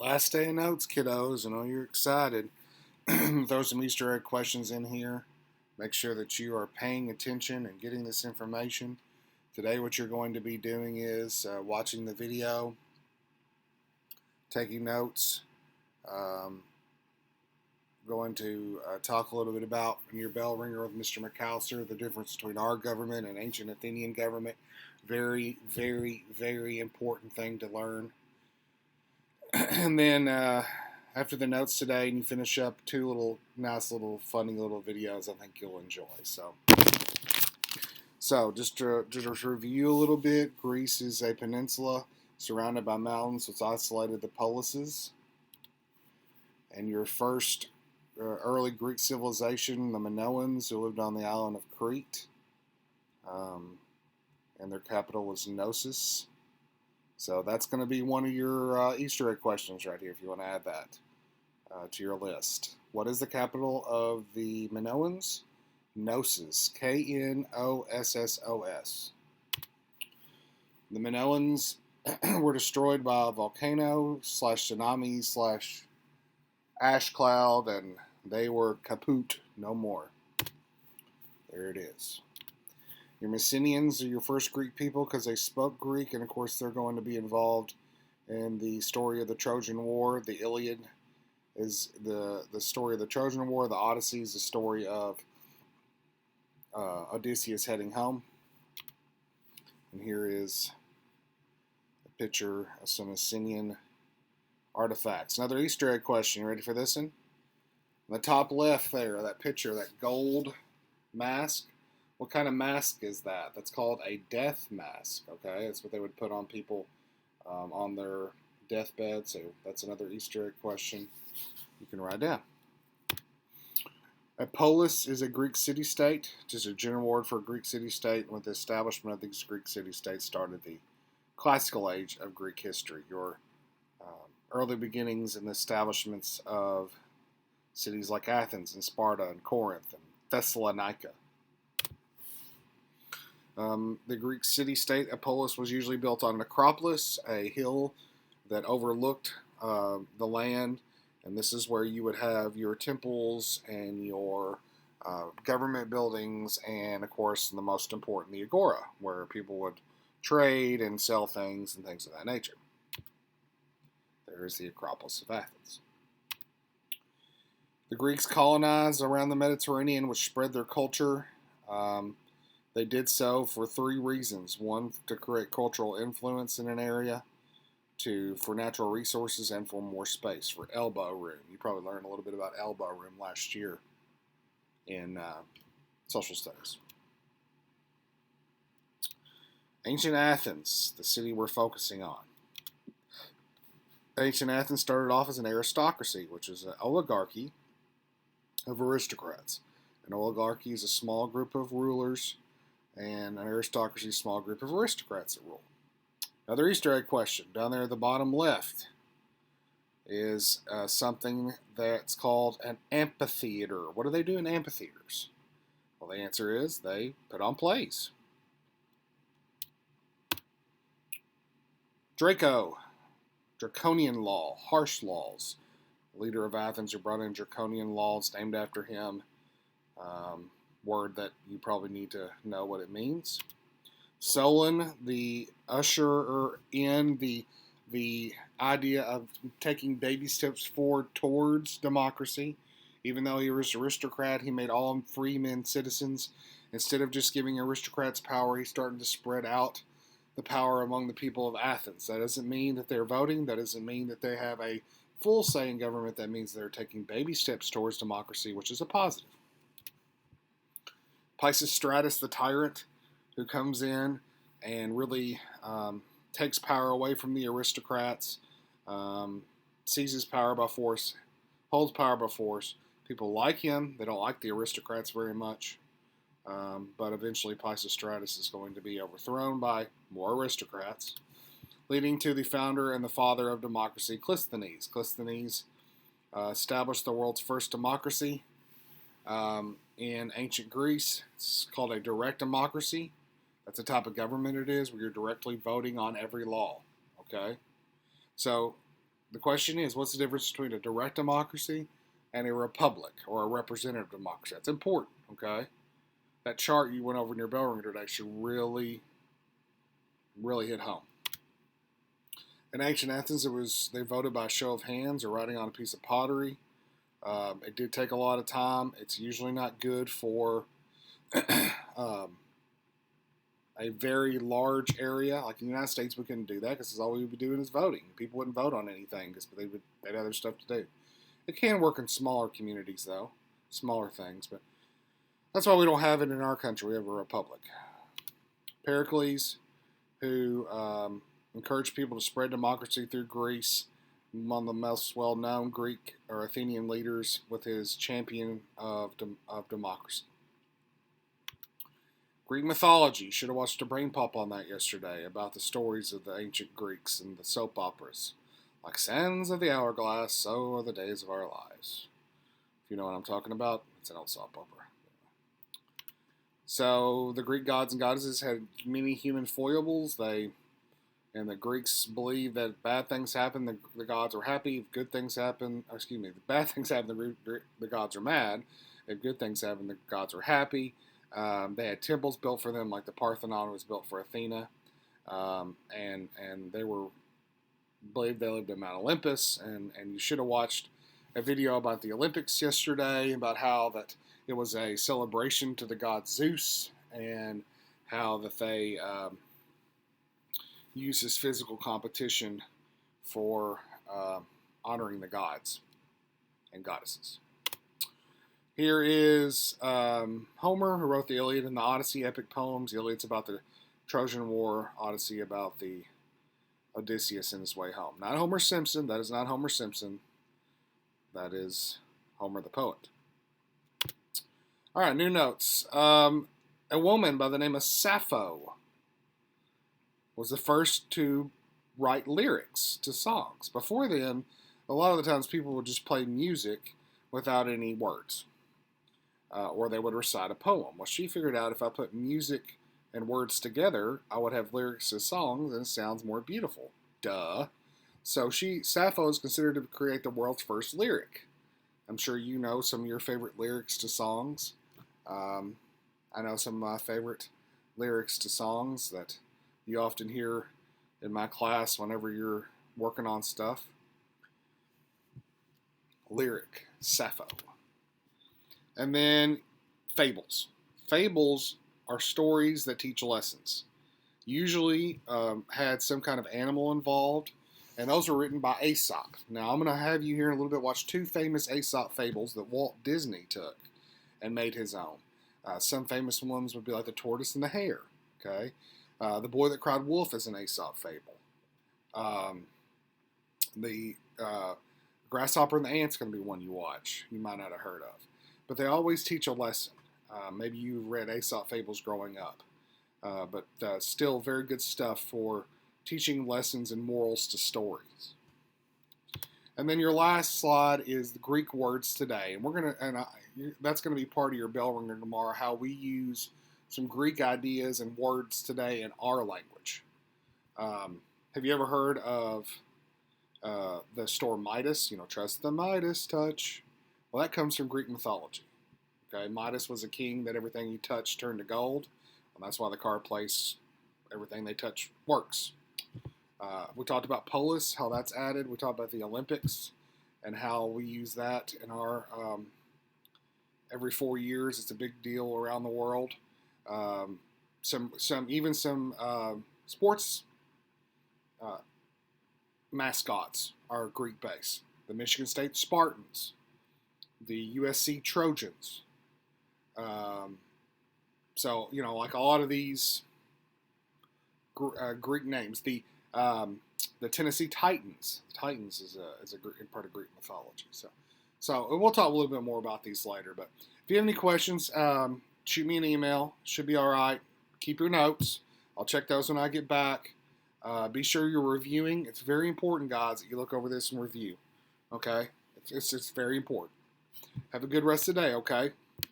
Last day of notes, kiddos. I know you're excited. Throw some Easter egg questions in here. Make sure that you are paying attention and getting this information. Today, what you're going to be doing is watching the video, taking notes, um, going to talk a little bit about in your bell ringer with Mr. McAllister, the difference between our government and ancient Athenian government. Very, very, very important thing to learn. And then after the notes today, and you finish up two nice little funny little videos, I think you'll enjoy. So just to review a little bit, Greece is a peninsula surrounded by mountains with isolated the polises. And your first early Greek civilization, the Minoans, who lived on the island of Crete, and their capital was Knossos. So that's going to be one of your Easter egg questions right here if you want to add that to your list. What is the capital of the Minoans? Knossos. Knossos. The Minoans were destroyed by a volcano / tsunami / ash cloud, and they were kaput, no more. There it is. Your Mycenaeans are your first Greek people because they spoke Greek, and of course they're going to be involved in the story of the Trojan War. The Iliad is the story of the Trojan War. The Odyssey is the story of Odysseus heading home. And here is a picture of some Mycenaean artifacts. Another Easter egg question. You ready for this one? On the top left there, that picture, that gold mask. What kind of mask is that? That's called a death mask, okay? That's what they would put on people on their deathbed. So that's another Easter egg question you can write down. A polis is a Greek city-state, just a general word for a Greek city-state. With the establishment of these Greek city-states started the classical age of Greek history. Your early beginnings and establishments of cities like Athens and Sparta and Corinth and Thessalonica. The Greek city-state, a polis, was usually built on an acropolis, a hill that overlooked the land, and this is where you would have your temples and your government buildings, and of course, the most important, the agora, where people would trade and sell things and things of that nature. There's the Acropolis of Athens. The Greeks colonized around the Mediterranean, which spread their culture. They did so for three reasons. One, to create cultural influence in an area, two, for natural resources, and for more space, for elbow room. You probably learned a little bit about elbow room last year in social studies. Ancient Athens, the city we're focusing on. Ancient Athens started off as an aristocracy, which is an oligarchy of aristocrats. An oligarchy is a small group of rulers, and an aristocracy is a small group of aristocrats that rule. Another Easter egg question down there at the bottom left is something that's called an amphitheater. What do they do in amphitheaters? Well, the answer is they put on plays. Draco, draconian law, harsh laws. The leader of Athens who brought in draconian laws named after him. Word that you probably need to know what it means. Solon, the usherer in the idea of taking baby steps forward towards democracy. Even though he was an aristocrat, he made all free men citizens. Instead of just giving aristocrats power, he started to spread out the power among the people of Athens. That doesn't mean that they're voting. That doesn't mean that they have a full say in government. That means they're taking baby steps towards democracy, which is a positive. Pisistratus, the tyrant, who comes in and really takes power away from the aristocrats, seizes power by force, holds power by force. People like him. They don't like the aristocrats very much. But eventually Pisistratus is going to be overthrown by more aristocrats, leading to the founder and the father of democracy, Clisthenes. Clisthenes established the world's first democracy in ancient Greece. It's called a direct democracy. That's the type of government it is, where you're directly voting on every law. Okay? So the question is, what's the difference between a direct democracy and a republic or a representative democracy? That's important, okay? That chart you went over in your bell ringer today should really, really hit home. In ancient Athens, they voted by a show of hands or writing on a piece of pottery. It did take a lot of time. It's usually not good for a very large area. Like in the United States, we couldn't do that because all we would be doing is voting. People wouldn't vote on anything because they had other stuff to do. It can work in smaller communities, though, smaller things. But that's why we don't have it in our country. We have a republic. Pericles, who encouraged people to spread democracy through Greece, one of the most well-known Greek or Athenian leaders with his champion of democracy. Greek mythology. Should have watched a brain pop on that yesterday about the stories of the ancient Greeks and the soap operas. Like sands of the hourglass, so are the days of our lives. If you know what I'm talking about, it's an old soap opera. So the Greek gods and goddesses had many human foibles. And the Greeks believed that bad things happen, the gods are happy. If good things happen, the bad things happen, the gods are mad. If good things happen, the gods are happy. They had temples built for them, like the Parthenon was built for Athena. And they believed they lived in Mount Olympus. And you should have watched a video about the Olympics yesterday, about how that it was a celebration to the god Zeus, and how that they use his physical competition for honoring the gods and goddesses. Here is Homer, who wrote the Iliad and the Odyssey, epic poems. The Iliad's about the Trojan War, Odyssey about the Odysseus in his way home. Not Homer Simpson. That is not Homer Simpson. That is Homer the poet. All right, new notes. A woman by the name of Sappho was the first to write lyrics to songs. Before then, a lot of the times people would just play music without any words, or they would recite a poem. Well, she figured out if I put music and words together, I would have lyrics to songs, and it sounds more beautiful. Duh. So Sappho is considered to create the world's first lyric. I'm sure you know some of your favorite lyrics to songs. I know some of my favorite lyrics to songs that you often hear in my class whenever you're working on stuff. Lyric, Sappho. And then fables. Fables are stories that teach lessons. Usually had some kind of animal involved, and those were written by Aesop. Now I'm going to have you here in a little bit watch two famous Aesop fables that Walt Disney took and made his own. Some famous ones would be like The Tortoise and the Hare. Okay, The Boy That Cried Wolf is an Aesop fable. The Grasshopper and the Ant is going to be one you watch. You might not have heard of. But they always teach a lesson. Maybe you read Aesop fables growing up. But still very good stuff for teaching lessons and morals to stories. And then your last slide is the Greek words today. And that's going to be part of your bell ringer tomorrow, how we use some Greek ideas and words today in our language. Have you ever heard of the store Midas? Trust the Midas touch. Well, that comes from Greek mythology. Okay, Midas was a king that everything he touched turned to gold. And that's why the car place, everything they touch works. We talked about polis, how that's added. We talked about the Olympics and how we use that in our every 4 years. It's a big deal around the world. Some sports mascots are Greek based. The Michigan State Spartans, the USC Trojans. So like a lot of these Greek names. The Tennessee Titans. Titans is a part of Greek mythology. So we'll talk a little bit more about these later. But if you have any questions, shoot me an email. Should be all right. Keep your notes. I'll check those when I get back. Be sure you're reviewing. It's very important, guys, that you look over this and review. Okay? It's very important. Have a good rest of the day, okay?